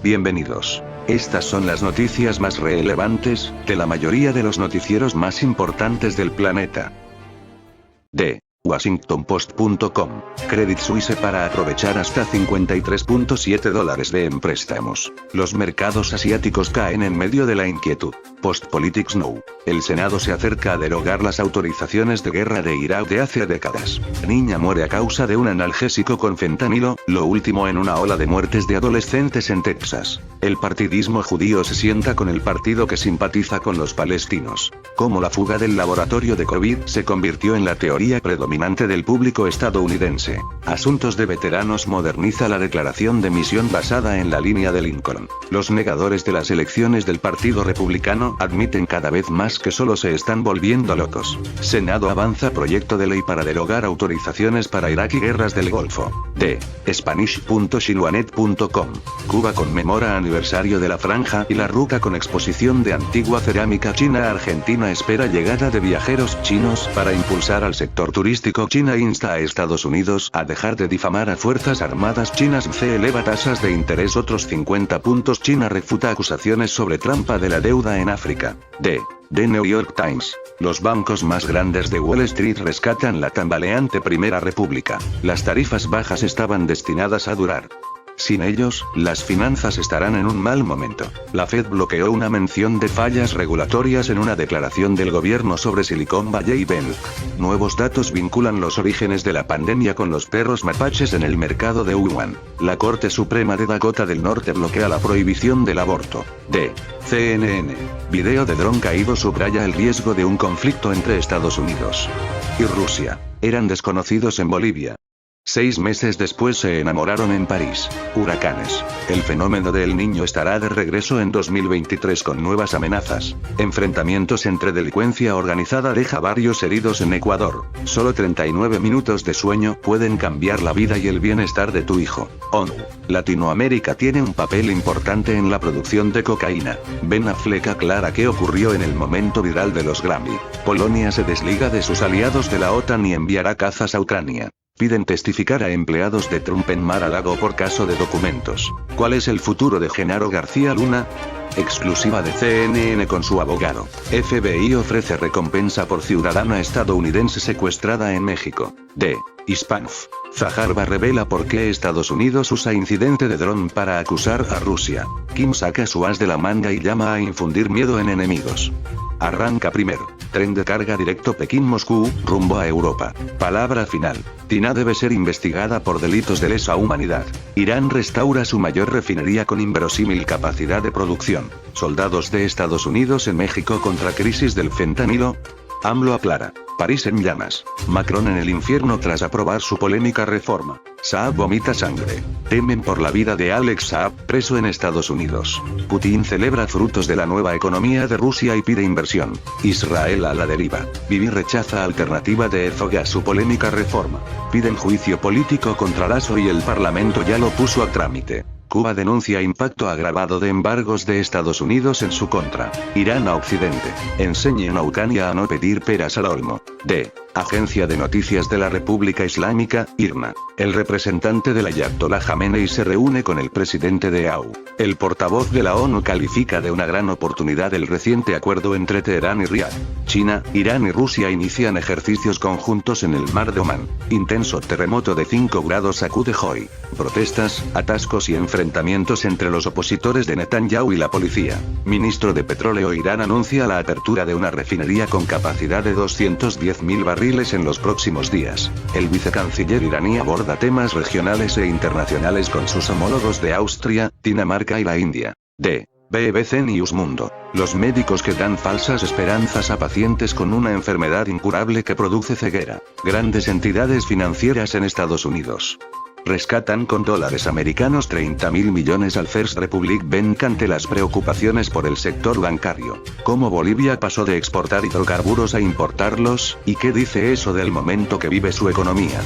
Bienvenidos. Estas son las noticias más relevantes, de la mayoría de los noticieros más importantes del planeta. De WashingtonPost.com. Credit Suisse para aprovechar hasta $53.7 en préstamos. Los mercados asiáticos caen en medio de la inquietud. Postpolitics Now. El Senado se acerca a derogar las autorizaciones de guerra de Irak de hace décadas. Niña muere a causa de un analgésico con fentanilo, lo último en una ola de muertes de adolescentes en Texas. El partidismo judío se sienta con el partido que simpatiza con los palestinos. Cómo la fuga del laboratorio de COVID se convirtió en la teoría predominante del público estadounidense. Asuntos de veteranos moderniza la declaración de misión basada en la línea de Lincoln. Los negadores de las elecciones del Partido Republicano admiten cada vez más que solo se están volviendo locos. Senado avanza proyecto de ley para derogar autorizaciones para Irak y guerras del Golfo. De Spanish.xinhuanet.com. Cuba conmemora aniversario de la Franja y la Ruta con exposición de antigua cerámica china. Argentina espera llegada de viajeros chinos para impulsar al sector turístico. China insta a Estados Unidos a dejar de difamar a fuerzas armadas chinas. C eleva tasas de interés otros 50 puntos. China refuta acusaciones sobre trampa de la deuda en África. De The New York Times. Los bancos más grandes de Wall Street rescatan la tambaleante Primera República. Las tarifas bajas estaban destinadas a durar. Sin ellos, las finanzas estarán en un mal momento. La Fed bloqueó una mención de fallas regulatorias en una declaración del gobierno sobre Silicon Valley Bank. Nuevos datos vinculan los orígenes de la pandemia con los perros mapaches en el mercado de Wuhan. La Corte Suprema de Dakota del Norte bloquea la prohibición del aborto. De CNN. Video de dron caído subraya el riesgo de un conflicto entre Estados Unidos y Rusia. Eran desconocidos en Bolivia. 6 meses después se enamoraron en París. Huracanes. El fenómeno de El Niño estará de regreso en 2023 con nuevas amenazas. Enfrentamientos entre delincuencia organizada deja varios heridos en Ecuador. Solo 39 minutos de sueño pueden cambiar la vida y el bienestar de tu hijo. ONU. Latinoamérica tiene un papel importante en la producción de cocaína. Ben Affleck aclara qué ocurrió en el momento viral de los Grammy. Polonia se desliga de sus aliados de la OTAN y enviará cazas a Ucrania. Piden testificar a empleados de Trump en Mar-a-Lago por caso de documentos. ¿Cuál es el futuro de Genaro García Luna? Exclusiva de CNN con su abogado. FBI ofrece recompensa por ciudadana estadounidense secuestrada en México. De Hispanf. Fajardo revela por qué Estados Unidos usa incidente de dron para acusar a Rusia. Kim saca su as de la manga y llama a infundir miedo en enemigos. Arranca primero. Tren de carga directo Pekín-Moscú, rumbo a Europa. Palabra final. Tina debe ser investigada por delitos de lesa humanidad. Irán restaura su mayor refinería con inverosímil capacidad de producción. Soldados de Estados Unidos en México contra crisis del fentanilo. AMLO aclara. París en llamas. Macron en el infierno tras aprobar su polémica reforma. Saab vomita sangre. Temen por la vida de Alex Saab, preso en Estados Unidos. Putin celebra frutos de la nueva economía de Rusia y pide inversión. Israel a la deriva. Bibi rechaza alternativa de Herzog a su polémica reforma. Piden juicio político contra Lasso y el Parlamento ya lo puso a trámite. Cuba denuncia impacto agravado de embargos de Estados Unidos en su contra. Irán a Occidente. Enseñen a Ucrania a no pedir peras al olmo. De Agencia de Noticias de la República Islámica, IRNA. El representante del Ayatollah Jamenei se reúne con el presidente de AU. El portavoz de la ONU califica de una gran oportunidad el reciente acuerdo entre Teherán y Riad. China, Irán y Rusia inician ejercicios conjuntos en el mar de Omán. Intenso terremoto de 5 grados sacude Hoi. Protestas, atascos y enfrentamientos entre los opositores de Netanyahu y la policía. Ministro de Petróleo Irán anuncia la apertura de una refinería con capacidad de 210.000 barriles en los próximos días. El vicecanciller iraní aborda temas regionales e internacionales con sus homólogos de Austria, Dinamarca y la India. De BBC News Mundo. Los médicos que dan falsas esperanzas a pacientes con una enfermedad incurable que produce ceguera. Grandes entidades financieras en Estados Unidos rescatan con dólares americanos 30.000 millones al First Republic Bank ante las preocupaciones por el sector bancario. ¿Cómo Bolivia pasó de exportar hidrocarburos a importarlos? ¿Y qué dice eso del momento que vive su economía?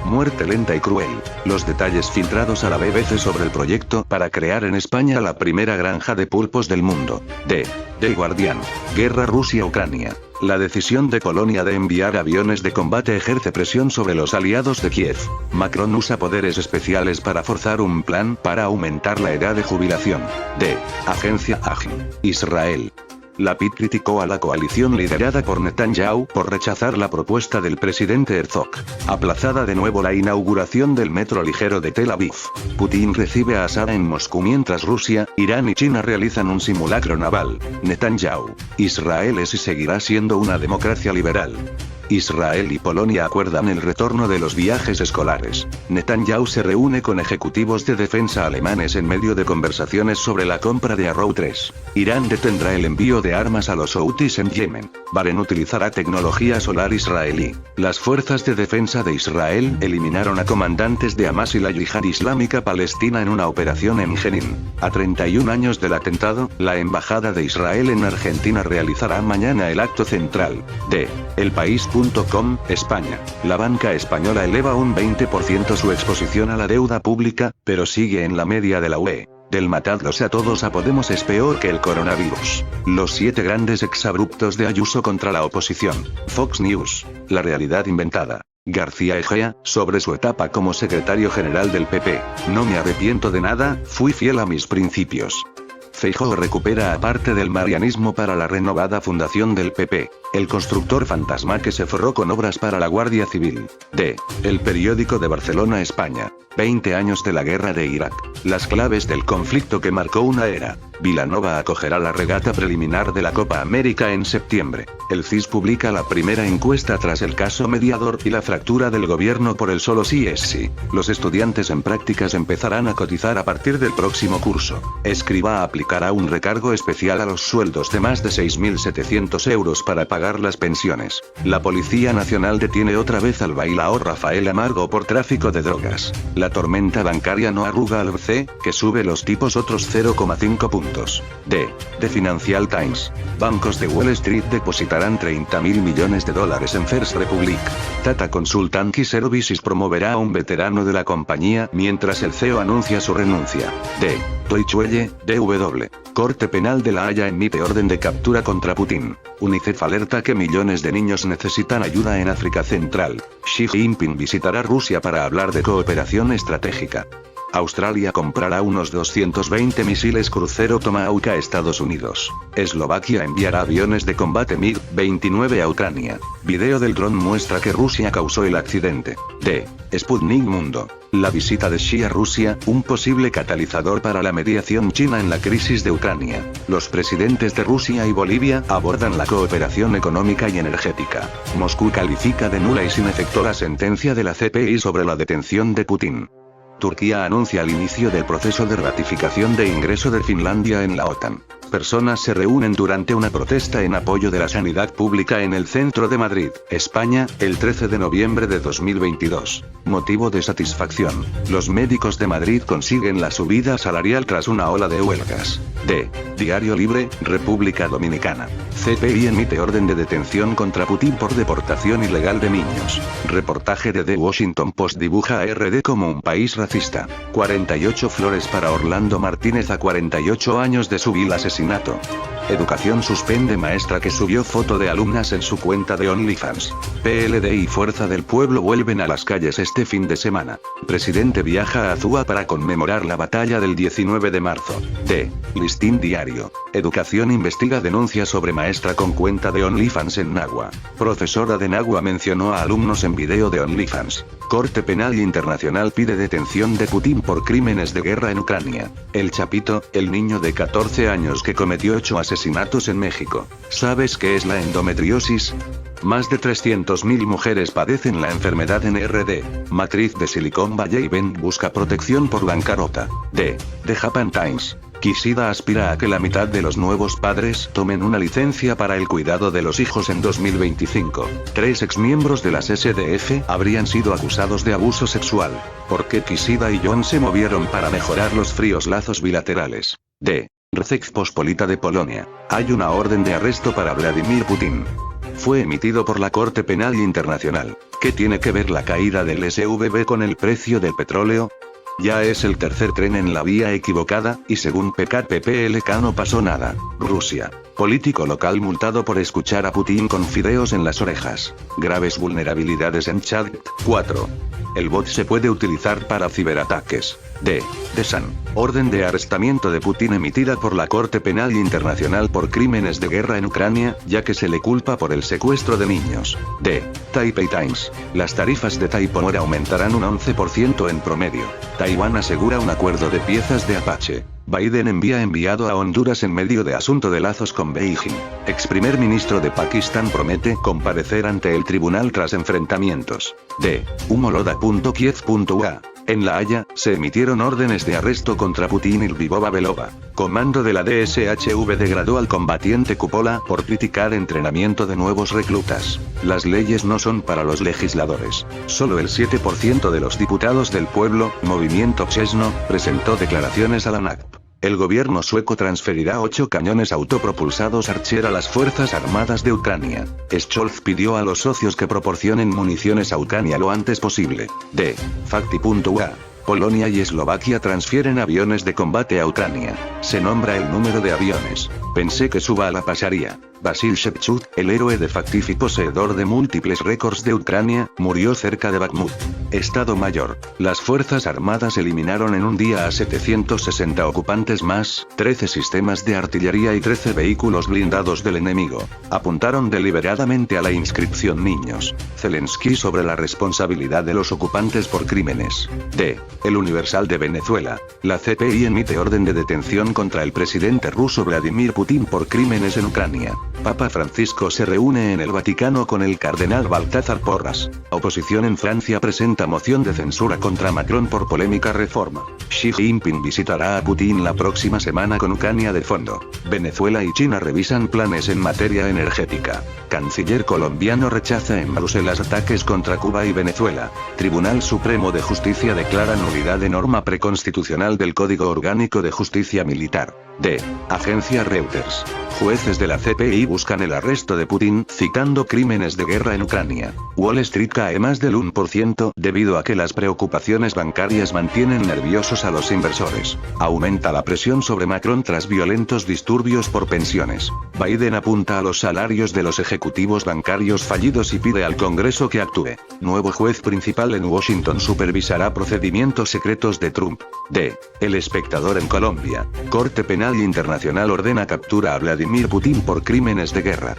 Muerte lenta y cruel. Los detalles filtrados a la BBC sobre el proyecto para crear en España la primera granja de pulpos del mundo. The Guardian. Guerra Rusia-Ucrania. La decisión de Polonia de enviar aviones de combate ejerce presión sobre los aliados de Kiev. Macron usa poderes especiales para forzar un plan para aumentar la edad de jubilación. Agencia AGI. Israel. Lapid criticó a la coalición liderada por Netanyahu por rechazar la propuesta del presidente Herzog. Aplazada de nuevo la inauguración del metro ligero de Tel Aviv. Putin recibe a Assad en Moscú mientras Rusia, Irán y China realizan un simulacro naval. Netanyahu. Israel es y seguirá siendo una democracia liberal. Israel y Polonia acuerdan el retorno de los viajes escolares. Netanyahu se reúne con ejecutivos de defensa alemanes en medio de conversaciones sobre la compra de Arrow 3. Irán detendrá el envío de armas a los houthis en Yemen. Bahrein utilizará tecnología solar israelí. Las fuerzas de defensa de Israel eliminaron a comandantes de Hamas y la Yihad Islámica Palestina en una operación en Jenin. A 31 años del atentado, la Embajada de Israel en Argentina realizará mañana el acto central de elpaís.com, España. La banca española eleva un 20% su exposición a la deuda pública, pero sigue en la media de la UE. Del matadlos a todos a Podemos es peor que el coronavirus. Los 7 grandes exabruptos de Ayuso contra la oposición. Fox News. La realidad inventada. García Egea, sobre su etapa como secretario general del PP. No me arrepiento de nada, fui fiel a mis principios. Feijóo recupera a parte del marianismo para la renovada fundación del PP. El constructor fantasma que se forró con obras para la Guardia Civil. El Periódico de Barcelona, España. 20 años de la guerra de Irak. Las claves del conflicto que marcó una era. Vilanova acogerá la regata preliminar de la Copa América en septiembre. El CIS publica la primera encuesta tras el caso mediador y la fractura del gobierno por el solo sí es sí. Los estudiantes en prácticas empezarán a cotizar a partir del próximo curso. Escrivá aplicará un recargo especial a los sueldos de más de 6.700 euros para pagar las pensiones. La Policía Nacional detiene otra vez al bailaor Rafael Amargo por tráfico de drogas. La tormenta bancaria no arruga al BCE, que sube los tipos otros 0,5 puntos. The Financial Times. Bancos de Wall Street depositarán $30.000 millones en First Republic. Tata Consultancy Services promoverá a un veterano de la compañía mientras el CEO anuncia su renuncia. Deutsche Welle, DW. Corte Penal de La Haya emite orden de captura contra Putin. UNICEF alerta que millones de niños necesitan ayuda en África Central. Xi Jinping visitará Rusia para hablar de cooperación estratégica. Australia comprará unos 220 misiles crucero Tomahawk a Estados Unidos. Eslovaquia enviará aviones de combate MiG-29 a Ucrania. Video del dron muestra que Rusia causó el accidente. Sputnik Mundo. La visita de Xi a Rusia, un posible catalizador para la mediación china en la crisis de Ucrania. Los presidentes de Rusia y Bolivia abordan la cooperación económica y energética. Moscú califica de nula y sin efecto la sentencia de la CPI sobre la detención de Putin. Turquía anuncia el inicio del proceso de ratificación de ingreso de Finlandia en la OTAN. Personas se reúnen durante una protesta en apoyo de la sanidad pública en el centro de Madrid, España, el 13 de noviembre de 2022. Motivo de satisfacción. Los médicos de Madrid consiguen la subida salarial tras una ola de huelgas. Diario Libre, República Dominicana. CPI emite orden de detención contra Putin por deportación ilegal de niños. Reportaje de The Washington Post dibuja a RD como un país racista. 48 flores para Orlando Martínez a 48 años de su vil asesinato. Educación suspende maestra que subió foto de alumnas en su cuenta de OnlyFans. PLD y Fuerza del Pueblo vuelven a las calles este fin de semana. Presidente viaja a Azúa para conmemorar la batalla del 19 de marzo. Listín Diario. Educación investiga denuncia sobre maestra con cuenta de OnlyFans en Nagua. Profesora de Nagua mencionó a alumnos en video de OnlyFans. Corte Penal Internacional pide detención de Putin por crímenes de guerra en Ucrania. El Chapito, el niño de 14 años que cometió 8 asesinatos en México. ¿Sabes qué es la endometriosis? Más de 300.000 mujeres padecen la enfermedad en RD. Matriz de Silicon Valley Bank busca protección por bancarrota. The Japan Times. Kishida aspira a que la mitad de los nuevos padres tomen una licencia para el cuidado de los hijos en 2025. 3 exmiembros de las SDF habrían sido acusados de abuso sexual. ¿Por qué Kishida y John se movieron para mejorar los fríos lazos bilaterales? Rzeczpospolita de Polonia. Hay una orden de arresto para Vladimir Putin. Fue emitido por la Corte Penal Internacional. ¿Qué tiene que ver la caída del SVB con el precio del petróleo? Ya es el tercer tren en la vía equivocada, y según PKPLK no pasó nada. Rusia. Político local multado por escuchar a Putin con fideos en las orejas. Graves vulnerabilidades en chat. 4. El bot se puede utilizar para ciberataques. D. The Sun. Orden de arrestamiento de Putin emitida por la Corte Penal Internacional por crímenes de guerra en Ucrania, ya que se le culpa por el secuestro de niños. D. Taipei Times. Las tarifas de Taiwan aumentarán un 11% en promedio. Taiwán asegura un acuerdo de piezas de Apache. Biden enviado a Honduras en medio de asunto de lazos con Beijing. Ex primer ministro de Pakistán promete comparecer ante el tribunal tras enfrentamientos. D. Humoloda.kiev.ua. En La Haya, se emitieron órdenes de arresto contra Putin y Lvivova Belova. Comando de la DSHV degradó al combatiente Cupola por criticar entrenamiento de nuevos reclutas. Las leyes no son para los legisladores. Solo el 7% de los diputados del pueblo, Movimiento Chesno, presentó declaraciones a la NACP. El gobierno sueco transferirá 8 cañones autopropulsados Archer a las Fuerzas Armadas de Ucrania. Scholz pidió a los socios que proporcionen municiones a Ucrania lo antes posible. D. Facti.ua. Polonia y Eslovaquia transfieren aviones de combate a Ucrania. Se nombra el número de aviones. Pensé que Suvala pasaría. Vasil Shevchuk, el héroe de Factif y poseedor de múltiples récords de Ucrania, murió cerca de Bakhmut. Estado Mayor. Las Fuerzas Armadas eliminaron en un día a 760 ocupantes más, 13 sistemas de artillería y 13 vehículos blindados del enemigo. Apuntaron deliberadamente a la inscripción niños. Zelensky sobre la responsabilidad de los ocupantes por crímenes. D. El Universal de Venezuela. La CPI emite orden de detención contra el presidente ruso Vladimir Putin por crímenes en Ucrania. Papa Francisco se reúne en el Vaticano con el cardenal Baltázar Porras. Oposición en Francia presenta moción de censura contra Macron por polémica reforma. Xi Jinping visitará a Putin la próxima semana con Ucrania de fondo. Venezuela y China revisan planes en materia energética. Canciller colombiano rechaza en Bruselas ataques contra Cuba y Venezuela. Tribunal Supremo de Justicia declara nulidad de norma preconstitucional del Código Orgánico de Justicia Militar. D. Agencia Reuters. Jueces de la CPI buscan el arresto de Putin, citando crímenes de guerra en Ucrania. Wall Street cae más del 1% debido a que las preocupaciones bancarias mantienen nerviosos a los inversores. Aumenta la presión sobre Macron tras violentos disturbios por pensiones. Biden apunta a los salarios de los ejecutivos bancarios fallidos y pide al Congreso que actúe. Nuevo juez principal en Washington supervisará procedimientos secretos de Trump. D. El Espectador en Colombia. Corte Penal Internacional ordena captura a Vladimir Putin por crímenes de guerra.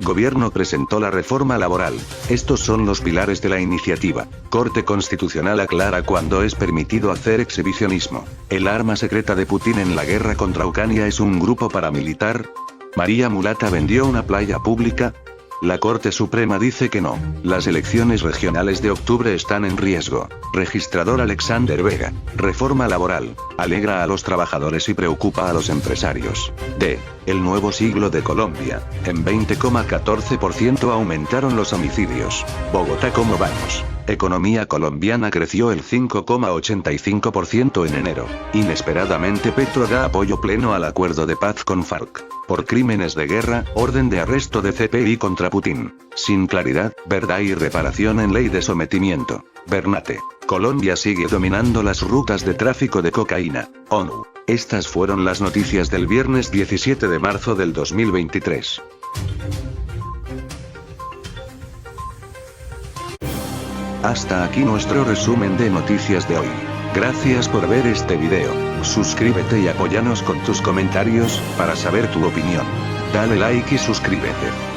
Gobierno presentó la reforma laboral. Estos son los pilares de la iniciativa. Corte Constitucional aclara cuándo es permitido hacer exhibicionismo. El arma secreta de Putin en la guerra contra Ucrania es un grupo paramilitar. María Mulata vendió una playa pública. La Corte Suprema dice que no. Las elecciones regionales de octubre están en riesgo. Registrador Alexander Vega. Reforma laboral. Alegra a los trabajadores y preocupa a los empresarios. D. El nuevo siglo de Colombia. En 20,14% aumentaron los homicidios. Bogotá, ¿cómo vamos? Economía colombiana creció el 5,85% en enero. Inesperadamente Petro da apoyo pleno al acuerdo de paz con FARC. Por crímenes de guerra, orden de arresto de CPI contra Putin. Sin claridad, verdad y reparación en ley de sometimiento. Bernate. Colombia sigue dominando las rutas de tráfico de cocaína. ONU. Estas fueron las noticias del viernes 17 de marzo del 2023. Hasta aquí nuestro resumen de noticias de hoy. Gracias por ver este video. Suscríbete y apóyanos con tus comentarios, para saber tu opinión. Dale like y suscríbete.